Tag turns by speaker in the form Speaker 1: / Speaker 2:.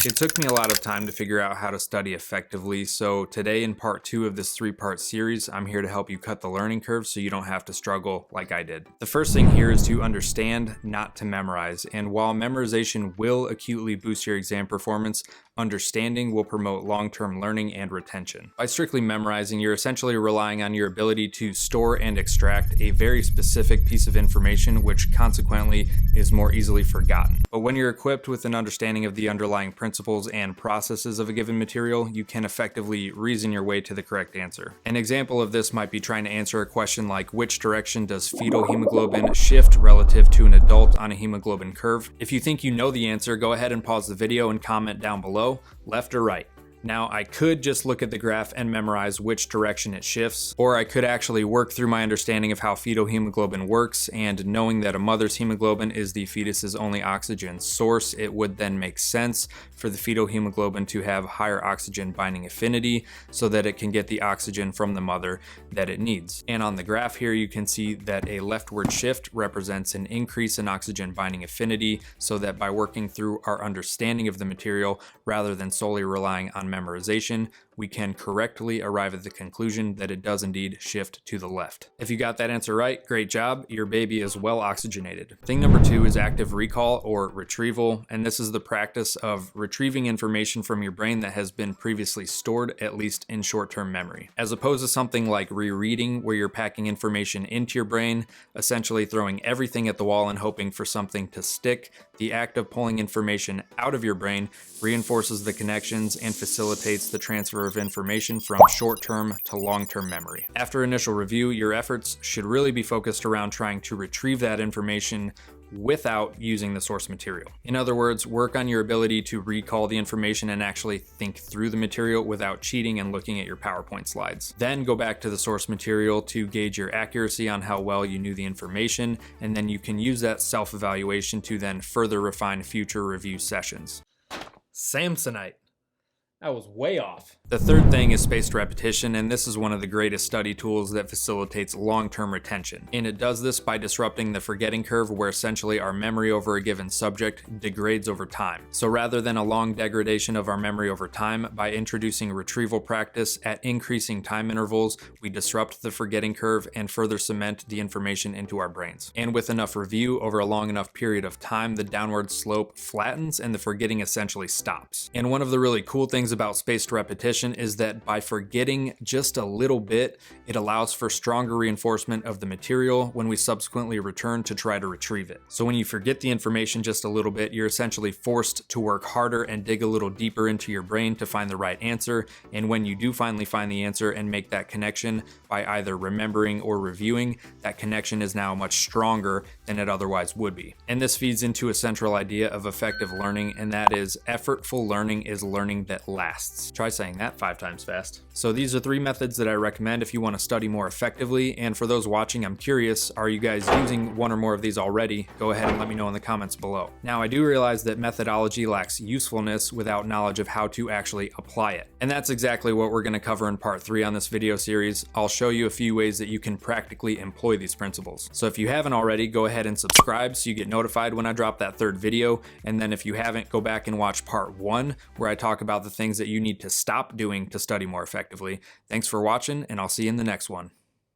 Speaker 1: It took me a lot of time to figure out how to study effectively, so today in part 2 of this 3-part series, I'm here to help you cut the learning curve so you don't have to struggle like I did. The first thing here is to understand, not to memorize, and while memorization will acutely boost your exam performance, understanding will promote long-term learning and retention. By strictly memorizing, you're essentially relying on your ability to store and extract a very specific piece of information, which consequently is more easily forgotten. But when you're equipped with an understanding of the underlying principles and processes of a given material, you can effectively reason your way to the correct answer. An example of this might be trying to answer a question like, which direction does fetal hemoglobin shift relative to an adult on a hemoglobin curve? If you think you know the answer, go ahead and pause the video and comment down below, left or right. Now, I could just look at the graph and memorize which direction it shifts, or I could actually work through my understanding of how fetal hemoglobin works, and knowing that a mother's hemoglobin is the fetus's only oxygen source, it would then make sense for the fetal hemoglobin to have higher oxygen binding affinity so that it can get the oxygen from the mother that it needs. And on the graph here, you can see that a leftward shift represents an increase in oxygen binding affinity, so that by working through our understanding of the material, rather than solely relying on memorization, we can correctly arrive at the conclusion that it does indeed shift to the left. If you got that answer right, great job, your baby is well oxygenated. Thing number 2 is active recall or retrieval, and this is the practice of retrieving information from your brain that has been previously stored, at least in short-term memory. As opposed to something like rereading, where you're packing information into your brain, essentially throwing everything at the wall and hoping for something to stick, the act of pulling information out of your brain reinforces the connections and facilitates the transfer of information from short-term to long-term memory. After initial review, your efforts should really be focused around trying to retrieve that information without using the source material. In other words, work on your ability to recall the information and actually think through the material without cheating and looking at your PowerPoint slides. Then go back to the source material to gauge your accuracy on how well you knew the information, and then you can use that self-evaluation to then further refine future review sessions. Samsonite. That was way off. The third thing is spaced repetition, and this is one of the greatest study tools that facilitates long-term retention. And it does this by disrupting the forgetting curve, where essentially our memory over a given subject degrades over time. So rather than a long degradation of our memory over time, by introducing retrieval practice at increasing time intervals, we disrupt the forgetting curve and further cement the information into our brains. And with enough review over a long enough period of time, the downward slope flattens and the forgetting essentially stops. And one of the really cool things about spaced repetition is that by forgetting just a little bit, it allows for stronger reinforcement of the material when we subsequently return to try to retrieve it. So when you forget the information just a little bit, you're essentially forced to work harder and dig a little deeper into your brain to find the right answer. And when you do finally find the answer and make that connection by either remembering or reviewing, that connection is now much stronger than it otherwise would be. And this feeds into a central idea of effective learning, and that is effortful learning is learning that lasts. Try saying that 5 times fast. So these are 3 methods that I recommend if you want to study more effectively. And for those watching, I'm curious, are you guys using one or more of these already? Go ahead and let me know in the comments below. Now, I do realize that methodology lacks usefulness without knowledge of how to actually apply it. And that's exactly what we're going to cover in part 3 on this video series. I'll show you a few ways that you can practically employ these principles. So if you haven't already, go ahead and subscribe so you get notified when I drop that 3rd video. And then if you haven't, go back and watch part 1, where I talk about the things that you need to stop doing to study more effectively. Thanks for watching, and I'll see you in the next one.